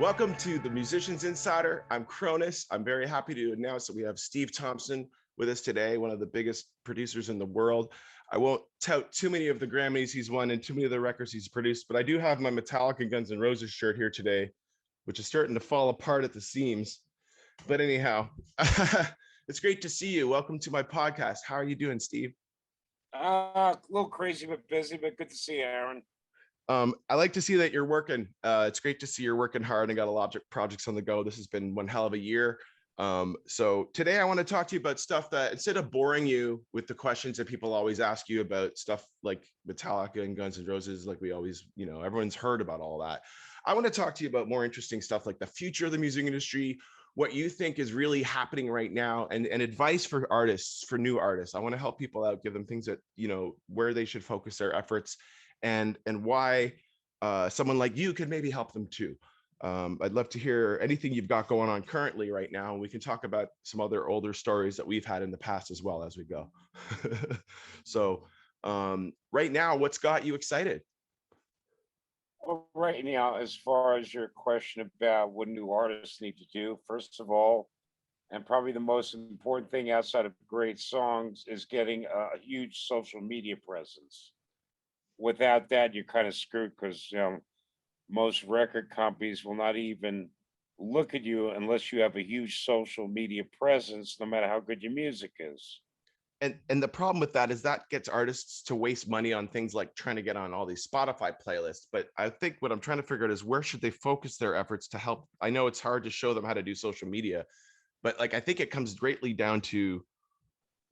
Welcome to the Musicians Insider. I'm KRONIS. I'm very happy to announce that we have Steve Thompson with us today, one of the biggest producers in the world. I won't tout too many of the Grammys he's won and too many of the records he's produced, but I do have my Metallica Guns N' Roses shirt here today, which is starting to fall apart at the seams. But anyhow, it's great to see you. Welcome to my podcast. How are you doing, Steve? A little crazy, but busy, but good to see you, Aaron. I like to see that you're working. It's great to see you're working hard and got a lot of projects on the go. This has been one hell of a year. So today I want to talk to you about stuff that, instead of boring you with the questions that people always ask you about stuff like Metallica and Guns N' Roses, like we always, everyone's heard about all that. I want to talk to you about more interesting stuff like the future of the music industry, what you think is really happening right now, and advice for artists, for new artists. I want to help people out, give them things that, where they should focus their efforts, and why someone like you could maybe help them too. I'd love to hear anything you've got going on currently right now. We can talk about some other older stories that we've had in the past as well as we go. So right now, what's got you excited? Well, right now, as far as your question about what new artists need to do, first of all, and probably the most important thing outside of great songs, is getting a huge social media presence. Without that, you're kind of screwed because most record companies will not even look at you unless you have a huge social media presence, no matter how good your music is. And the problem with that is that gets artists to waste money on things like trying to get on all these Spotify playlists. But I think what I'm trying to figure out is, where should they focus their efforts to help? I know it's hard to show them how to do social media, but I think it comes greatly down to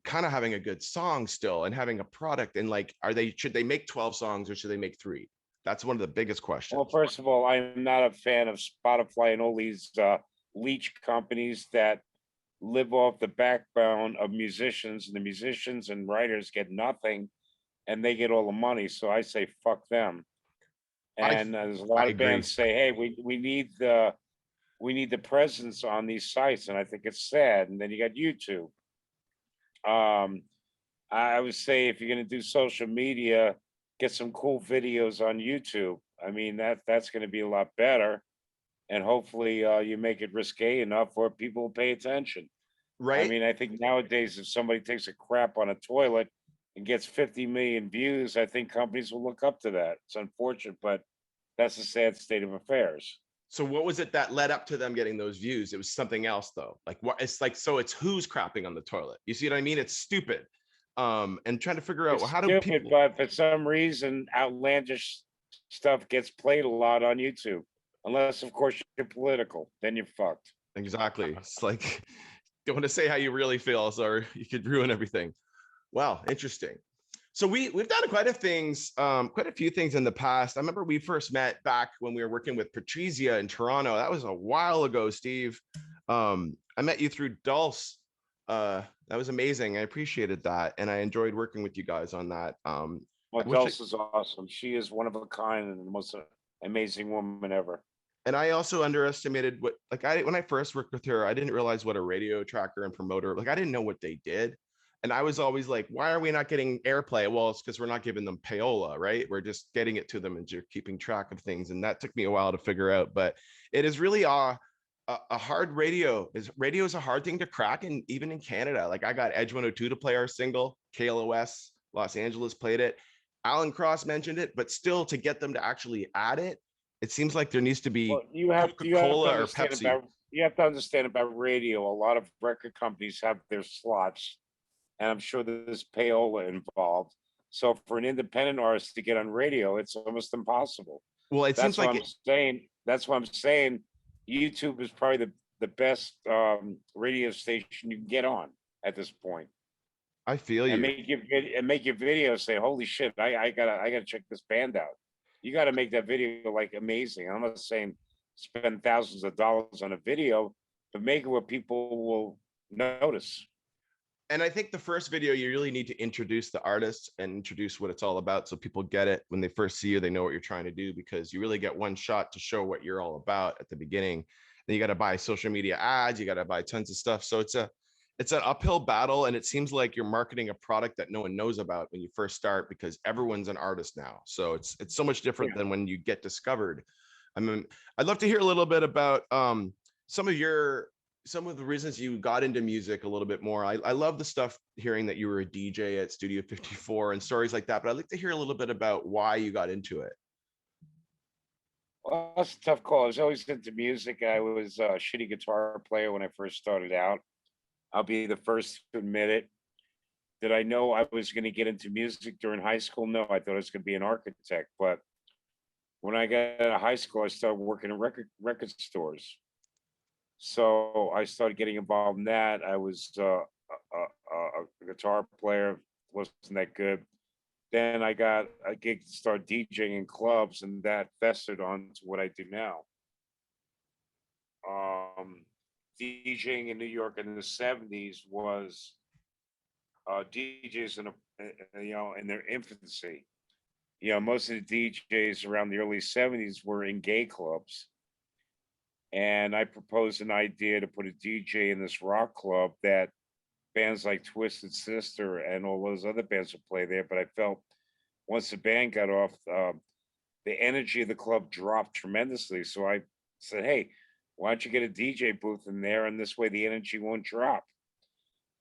kind of having a good song still and having a product. And should they make 12 songs or should they make 3? That's one of the biggest questions. Well, first of all, I'm not a fan of Spotify and all these leech companies that live off the backbone of musicians, and the musicians and writers get nothing and they get all the money. So I say, fuck them. And there's a lot of bands say, hey, we need the presence on these sites. And I think it's sad. And then you got YouTube. I would say, if you're going to do social media, get some cool videos on YouTube. I mean, that's going to be a lot better. And hopefully you make it risque enough where people will pay attention. Right. I mean, I think nowadays, if somebody takes a crap on a toilet and gets 50 million views, I think companies will look up to that. It's unfortunate, but that's the sad state of affairs. So what was it that led up to them getting those views? It was something else, though. So it's who's crapping on the toilet. You see what I mean? It's stupid. And trying to figure out, how do people... But for some reason, outlandish stuff gets played a lot on YouTube. Unless, of course, you're political, then you're fucked. Exactly. It's like, don't want to say how you really feel, or you could ruin everything. Wow, interesting. So we've done quite a few things in the past. I remember we first met back when we were working with Patrizia in Toronto. That was a while ago, Steve. I met you through Dulce. That was amazing. I appreciated that, and I enjoyed working with you guys on that. Well, Dulce is awesome. She is one of a kind and the most amazing woman ever. And I also underestimated when I first worked with her, I didn't realize what a radio tracker and promoter, I didn't know what they did. And I was always like, why are we not getting airplay? Well, it's because we're not giving them payola, right? We're just getting it to them and you're keeping track of things. And that took me a while to figure out, but it is really a hard radio. Radio is a hard thing to crack. And even in Canada, I got Edge 102 to play our single, KLOS, Los Angeles played it. Alan Cross mentioned it, but still, to get them to actually add it, it seems like there needs to be Coca-Cola or Pepsi. You have to understand about radio. A lot of record companies have their slots, and I'm sure there's payola involved. So for an independent artist to get on radio, it's almost impossible. Well, That's what I'm saying. YouTube is probably the best radio station you can get on at this point. I feel you. And make your video say, "Holy shit! I gotta check this band out." You got to make that video amazing. I'm not saying spend thousands of dollars on a video, but make it where people will notice. And I think the first video, you really need to introduce the artist and introduce what it's all about, so people get it. When they first see you, they know what you're trying to do, because you really get one shot to show what you're all about at the beginning. Then you got to buy social media ads, you got to buy tons of stuff. So it's an uphill battle, and it seems like you're marketing a product that no one knows about when you first start, because everyone's an artist now. So it's so much different than when you get discovered. I mean, I'd love to hear a little bit about some of your some of the reasons you got into music a little bit more. I love the stuff hearing that you were a DJ at Studio 54 and stories like that, but I'd like to hear a little bit about why you got into it. Well, that's a tough call. I was always into music. I was a shitty guitar player when I first started out. I'll be the first to admit it. Did I know I was going to get into music during high school? No, I thought I was going to be an architect. But when I got out of high school, I started working in record stores. So I started getting involved in that. I was a guitar player, wasn't that good. Then I got a gig to start DJing in clubs, and that festered on to what I do now. Um, DJing in New York in the '70s was DJs in their infancy. Most of the DJs around the early '70s were in gay clubs, and I proposed an idea to put a DJ in this rock club that bands like Twisted Sister and all those other bands would play there. But I felt once the band got off, the energy of the club dropped tremendously. So I said, "Hey, why don't you get a DJ booth in there, and this way the energy won't drop."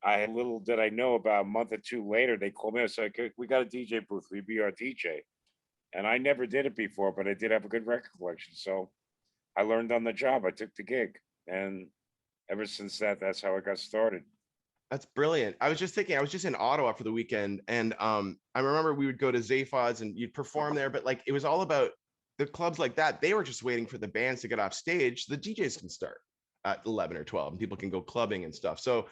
Little did I know, about a month or two later, they called me and said, "Okay, we got a DJ booth. Will you be our DJ?" And I never did it before, but I did have a good record collection. So I learned on the job. I took the gig. And ever since that, that's how I got started. That's brilliant. I was just thinking, I was just in Ottawa for the weekend, and I remember we would go to Zaphod's and you'd perform there, but like it was all about the clubs like that. They were just waiting for the bands to get off stage so the DJs can start at 11 or 12 and people can go clubbing and stuff. So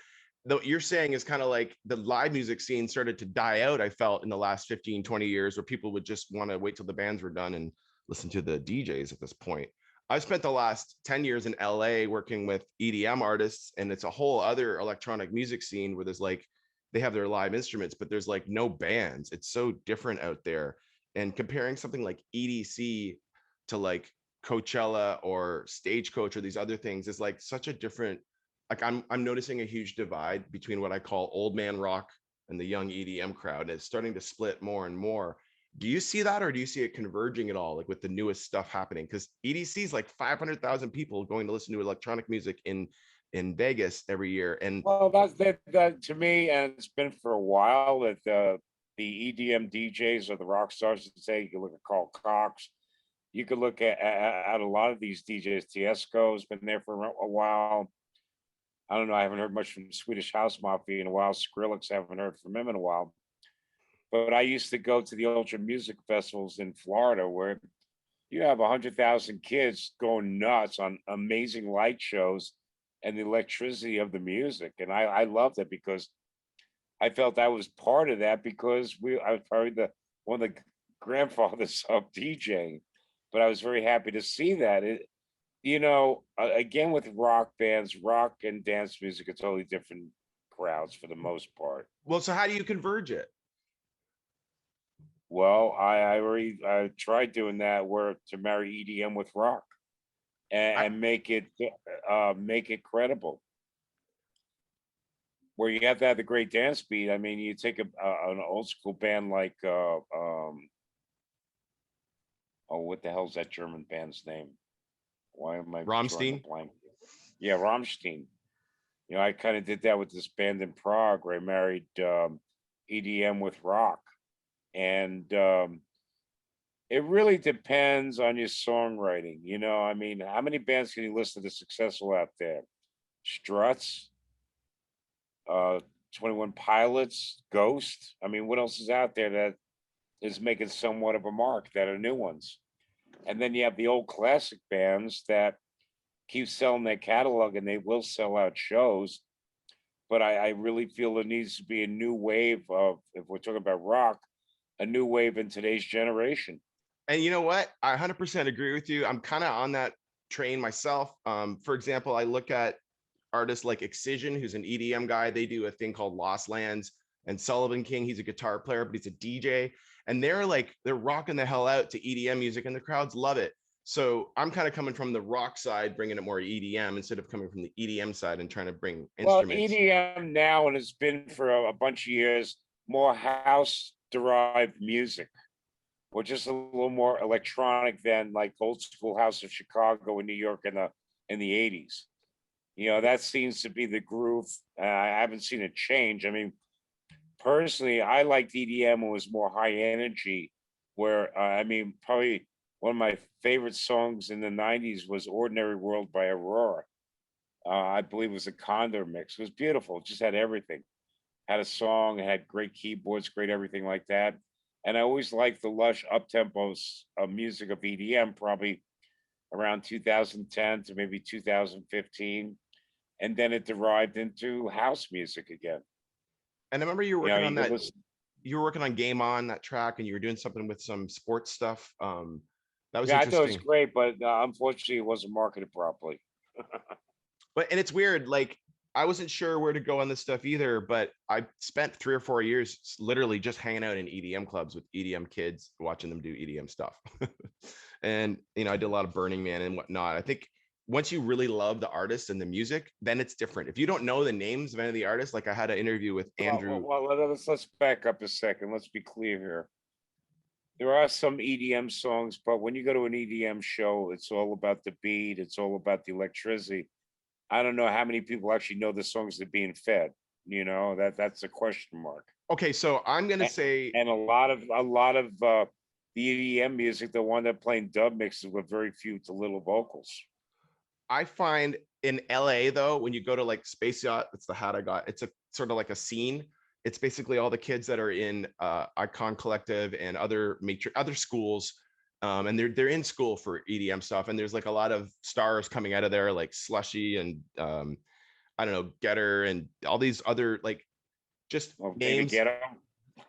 though you're saying is kind of like the live music scene started to die out, I felt, in the last 15, 20 years, where people would just want to wait till the bands were done and listen to the DJs at this point. I've spent the last 10 years in LA working with EDM artists, and it's a whole other electronic music scene where there's like, they have their live instruments, but there's like no bands. It's so different out there. And comparing something like EDC to like Coachella or Stagecoach or these other things is like such a different, like I'm noticing a huge divide between what I call old man rock and the young EDM crowd. And it's starting to split more and more. Do you see that, or do you see it converging at all, like with the newest stuff happening? Because EDC is like 500,000 people going to listen to electronic music in Vegas every year. And Well, that to me, and it's been for a while, that the EDM DJs or the rock stars, to say, you can look at Carl Cox, you could look at a lot of these DJs. Tiesto's been there for a while. I don't know. I haven't heard much from Swedish House Mafia in a while. Skrillex, I haven't heard from him in a while. But I used to go to the ultra music festivals in Florida, where you have 100,000 kids going nuts on amazing light shows and the electricity of the music. And I loved it because I felt I was part of that, because I was probably one of the grandfathers of DJing. But I was very happy to see that. Again, with rock bands, rock and dance music are totally different crowds for the most part. well, so how do you converge it? Well, I tried doing that, where to marry EDM with rock I, and make it credible. Where you have to have the great dance beat. I mean, you take an old school band like oh, what the hell's that German band's name? Why am I drawing a Rammstein. blank? Yeah, Rammstein. I kind of did that with this band in Prague, where I married EDM with rock. And it really depends on your songwriting. I mean, how many bands can you listen to successful out there? Struts, 21 Pilots, Ghost. I mean, what else is out there that is making somewhat of a mark, that are new ones? And then you have the old classic bands that keep selling their catalog, and they will sell out shows. But I really feel there needs to be a new wave of, if we're talking about rock, a new wave in today's generation. And you know what? I 100% agree with you. I'm kind of on that train myself. For example, I look at artists like Excision, who's an EDM guy. They do a thing called Lost Lands, and Sullivan King, he's a guitar player, but he's a DJ. And they're rocking the hell out to EDM music, and the crowds love it. So I'm kind of coming from the rock side, bringing it more EDM instead of coming from the EDM side and trying to bring Well, instruments. EDM now, and it's been for a bunch of years, more house derived music. or just a little more electronic than like old school house of Chicago and New York in the 80s. You know, that seems to be the groove. I haven't seen it change. I mean, personally, I liked EDM when it was more high energy, where I mean, probably one of my favorite songs in the 90s was Ordinary World by Aurora. I believe it was a Condor mix. It was beautiful. It just had everything. Had a song, it had great keyboards, great everything like that. And I always liked the lush up tempos of music of EDM, probably around 2010 to maybe 2015. And then it derived into house music again. And I remember you were You know, working on you could that. listen. You were working on Game On, that track, and you were doing something with some sports stuff. That was Yeah, I thought it was interesting. great, but unfortunately, it wasn't marketed properly. But and it's weird, like I wasn't sure where to go on this stuff either, but I spent 3 or 4 years literally just hanging out in EDM clubs with EDM kids, watching them do EDM stuff. And I did a lot of Burning Man and whatnot. I think once you really love the artist and the music, then it's different. If you don't know the names of any of the artists, like I had an interview with Andrew. Let's back up a second. Let's be clear here. There are some EDM songs, but when you go to an EDM show, it's all about the beat. It's all about the electricity. I don't know how many people actually know the songs that are being fed. You know, that's a question mark. Okay, so I'm gonna And, say and a lot of the EDM music, they wind up playing dub mixes with very few to little vocals. I find in LA though, when you go to like Space Yacht, that's the hat I got. It's a sort of like a scene. It's basically all the kids that are in Icon Collective and other schools, and they're in school for EDM stuff. And there's like a lot of stars coming out of there, like Slushy and I don't know, Getter and all these other like just Well, David names, Guetta.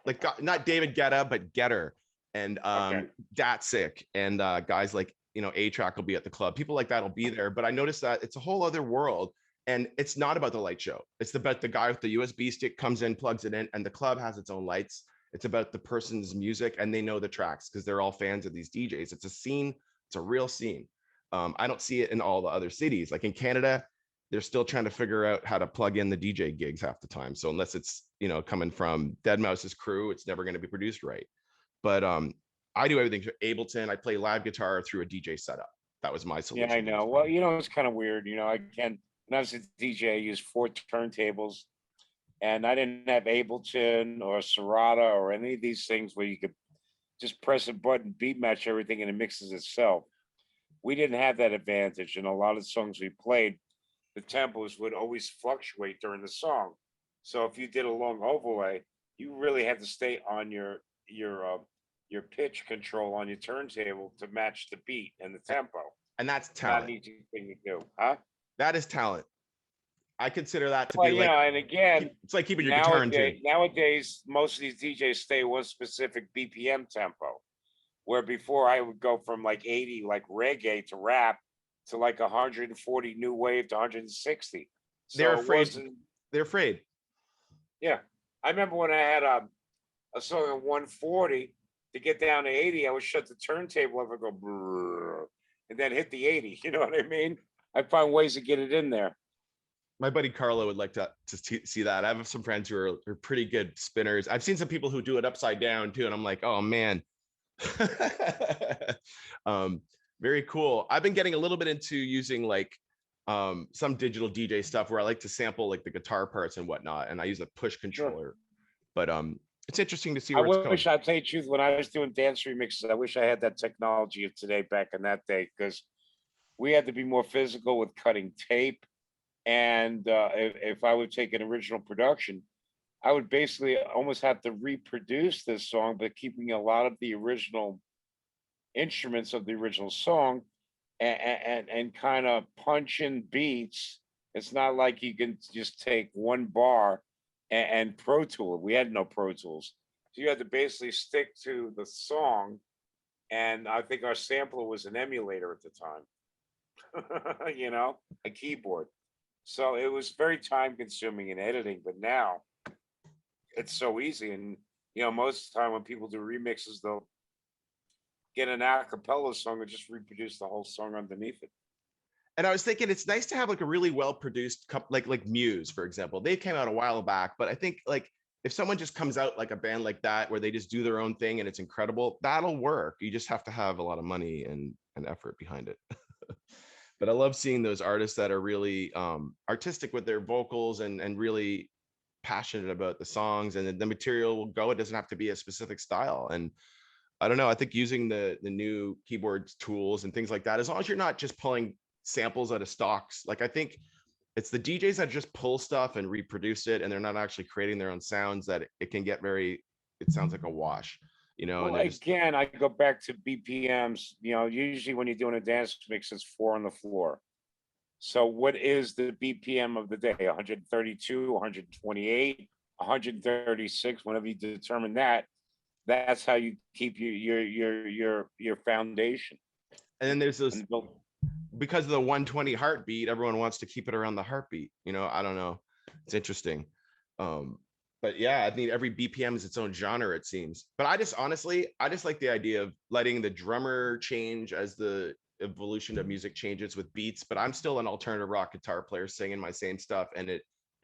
like not David Guetta, but Getter and Okay. Datsik and guys like A-Track will be at the club. People like that will be there. But I noticed that it's a whole other world. And it's not about the light show. It's about the guy with the USB stick comes in, plugs it in, and the club has its own lights. It's about the person's music, and they know the tracks because they're all fans of these DJs. It's a scene. It's a real scene. I don't see it in all the other cities. Like in Canada, they're still trying to figure out how to plug in the DJ gigs half the time. So unless it's coming from Dead Mouse's crew, it's never going to be produced right. But I do everything through Ableton. I play live guitar through a DJ setup. That was my Yeah, I solution to this know. Well, problem. it's kind of weird. When I was a DJ, I used 4 turntables, and I didn't have Ableton or Serato or any of these things where you could just press a button, beat match everything, and it mixes itself. We didn't have that advantage, and a lot of songs we played, the tempos would always fluctuate during the song. So if you did a long overlay, you really had to stay on your pitch control on your turntable to match the beat and the tempo. And that's Not an talent. easy thing to do, huh? That is talent. I consider that to Well, be like and again, it's like keeping your guitar in tune. nowadays, most of these DJs stay one specific BPM tempo, where before I would go from like 80, like reggae to rap, to like 140 new wave to 160. They're So it afraid. wasn't, They're afraid. yeah. I remember when I had a song at 140 to get down to 80, I would shut the turntable off and go, brrr, and then hit the 80. You know what I mean? I find ways to get it in there. My buddy Carlo would like to see that. I have some friends who are pretty good spinners. I've seen some people who do it upside down too, and I'm like, oh man. um, Very cool. I've been getting a little bit into using like some digital DJ stuff where I like to sample like the guitar parts and whatnot, and I use a push Sure. controller. But it's interesting to see I where it's going. wish, I'll tell you the truth, when I was doing dance remixes, I wish I had that technology of today back in that day, because we had to be more physical with cutting tape. And if I would take an original production, I would basically almost have to reproduce this song, but keeping a lot of the original instruments of the original song, and kind of punch in beats. It's not like you can just take one bar and Pro Tool it. We had no Pro Tools. So you had to basically stick to the song. And I think our sampler was an emulator at the time, a keyboard. So it was very time consuming in editing, but now it's so easy. And, most of the time when people do remixes, they'll get an a cappella song and just reproduce the whole song underneath it. And I was thinking it's nice to have like a really well produced like Muse, for example. They came out a while back, but I think like if someone just comes out like a band like that, where they just do their own thing and it's incredible, that'll work. You just have to have a lot of money and effort behind it. But I love seeing those artists that are really artistic with their vocals and really passionate about the songs, and the material will go. It doesn't have to be a specific style. And I don't know, I think using the new keyboards tools and things like that, as long as you're not just pulling samples out of stocks, like I think it's the DJs that just pull stuff and reproduce it, and they're not actually creating their own sounds, that it can get very, it sounds like a wash, you know, and Well, they're just, again, I go back to BPMs. Usually when you're doing a dance mix, it's 4 on the floor. So what is the BPM of the day? 132, 128, 136. Whenever you determine that, that's how you keep your foundation. and then there's those, And build- because of the 120 heartbeat, everyone wants to keep it around the heartbeat, you know. I don't know, it's interesting. But yeah, I mean, every BPM is its own genre, it seems. But I just honestly, I just like the idea of letting the drummer change as the evolution of music changes with beats. But I'm still an alternative rock guitar player singing my same stuff, and it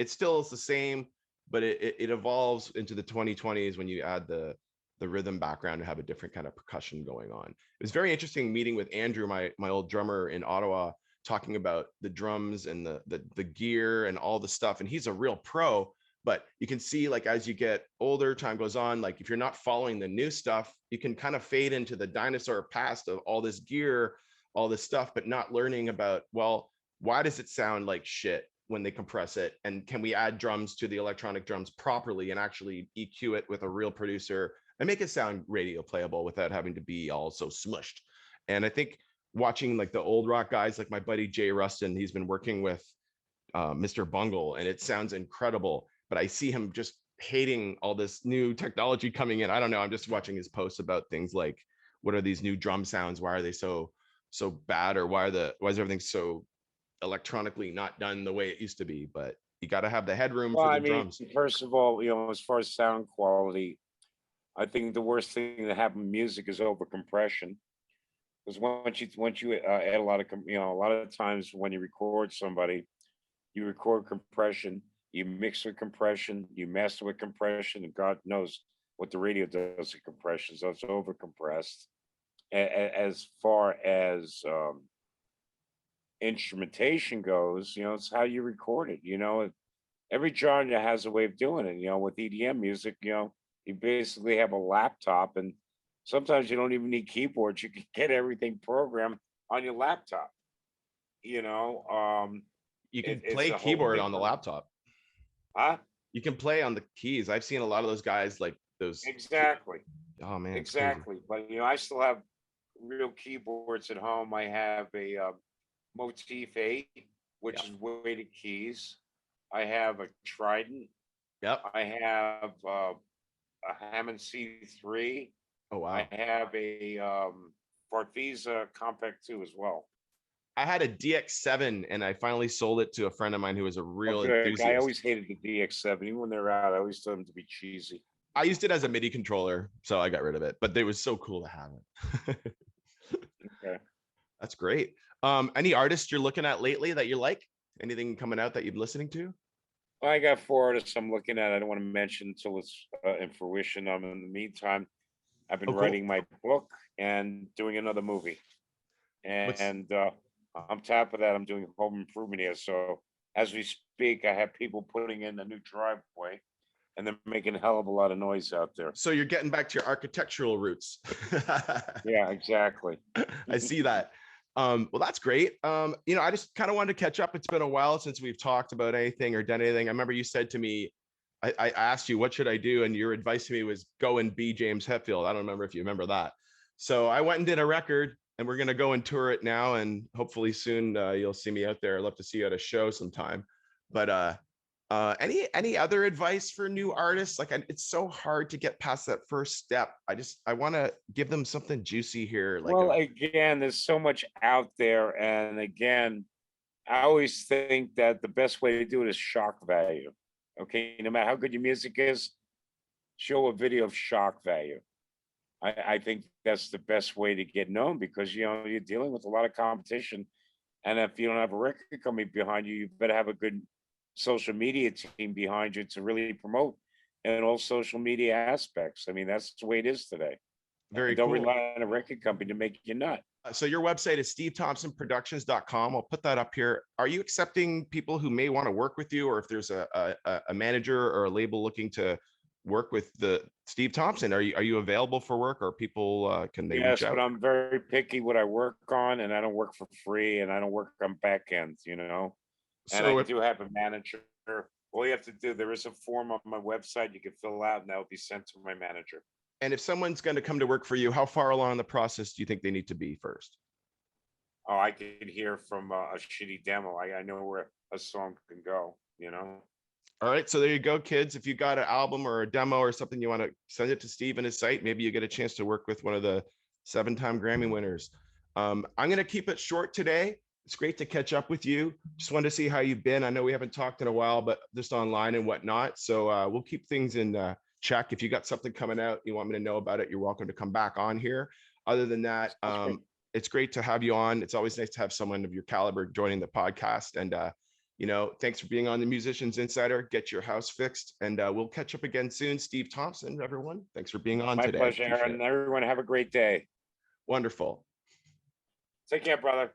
still is the same, but it evolves into the 2020s when you add the rhythm background and have a different kind of percussion going on. It was very interesting meeting with Andrew, my old drummer in Ottawa, talking about the drums and the gear and all the stuff. And he's a real pro. But you can see, like, as you get older, time goes on, like if you're not following the new stuff, you can kind of fade into the dinosaur past of all this gear, all this stuff, but not learning about, well, why does it sound like shit when they compress it? And can we add drums to the electronic drums properly and actually EQ it with a real producer and make it sound radio playable without having to be all so smushed? And I think watching like the old rock guys, like my buddy Jay Rustin, he's been working with Mr. Bungle, and it sounds incredible. But I see him just hating all this new technology coming in. I don't know. I'm just watching his posts about things like, what are these new drum sounds? Why are they so bad? Or why is everything so electronically not done the way it used to be? But you got to have the headroom Well, for I the mean, drums. first of all, as far as sound quality, I think the worst thing that happens in music is over compression. Because once you add a lot of a lot of times when you record somebody, you record compression, you mix with compression, you master with compression, and God knows what the radio does to compression. So it's over compressed. As far as instrumentation goes, it's how you record it. Every genre has a way of doing it. With EDM music, you basically have a laptop, and sometimes you don't even need keyboards. You can get everything programmed on your laptop. You know, You can it's play a whole keyboard on the different, laptop. huh? You can play on the keys. I've seen a lot of those guys, like those. Exactly, Oh man, it's crazy. exactly. But I still have real keyboards at home. I have a Motif 8, Yeah. which is weighted keys. I have a Trident. Yep. I have a Hammond C3. Oh I wow. have a Farfisa Compact 2 as well. I had a DX7 and I finally sold it to a friend of mine who was a Oh, real good. I enthusiast. always hated the DX7. Even when they're out, I always thought them to be cheesy. I used it as a MIDI controller, so I got rid of it, but it was so cool to have it. Okay. That's great. Any artists you're looking at lately that you like? Anything coming out that you're listening to? I got 4 artists I'm looking at. I don't want to mention until it's in fruition. In the meantime, I've been Oh, cool. writing my book and doing another movie. What's And on top of that, I'm doing home improvement here. So as we speak, I have people putting in a new driveway, and they're making a hell of a lot of noise out there. so you're getting back to your architectural roots. Yeah, exactly. I see that. Well, that's great. I just kind of wanted to catch up. It's been a while since we've talked about anything or done anything. I remember you said to me, I asked you, what should I do? And your advice to me was go and be James Hetfield. I don't remember if you remember that. So I went and did a record, and we're going to go and tour it now. And hopefully soon you'll see me out there. I'd love to see you at a show sometime. But any other advice for new artists? Like, it's so hard to get past that first step. I want to give them something juicy here. Well, again, there's so much out there. And again, I always think that the best way to do it is shock value. Okay. No matter how good your music is, show a video of shock value. I think that's the best way to get known, because you're dealing with a lot of competition. And if you don't have a record company behind you, you better have a good social media team behind you to really promote in all social media aspects. I mean, that's the way it is today. Very And don't cool. rely on a record company to make you nut. So your website is stevethompsonproductions.com. I'll put that up here. Are you accepting people who may want to work with you, or if there's a manager or a label looking to work with the Steve Thompson, are you available for work, or people can they reach Yes, but out? I'm very picky what I work on, and I don't work for free, and I don't work on back end, and I So if do have a manager. All you have to do, there is a form on my website you can fill out, and that will be sent to my manager. and if someone's going to come to work for you, how far along in the process do you think they need to be first? Oh, I can hear from a shitty demo. I know where a song can go. All right, so there you go, kids. If you got an album or a demo or something, you want to send it to Steve and his site. Maybe you get a chance to work with one of the 7-time Grammy winners. I'm going to keep it short today. It's great to catch up with you. Just wanted to see how you've been. I know we haven't talked in a while, but just online and whatnot. So we'll keep things in check. If you got something coming out, you want me to know about it, you're welcome to come back on here. Other than that, it's great to have you on. It's always nice to have someone of your caliber joining the podcast. And thanks for being on the Musicians Insider. Get your house fixed, and we'll catch up again soon. Steve Thompson, everyone, thanks for being on My today. pleasure, Aaron. Everyone have a great day. Wonderful. Take care, brother.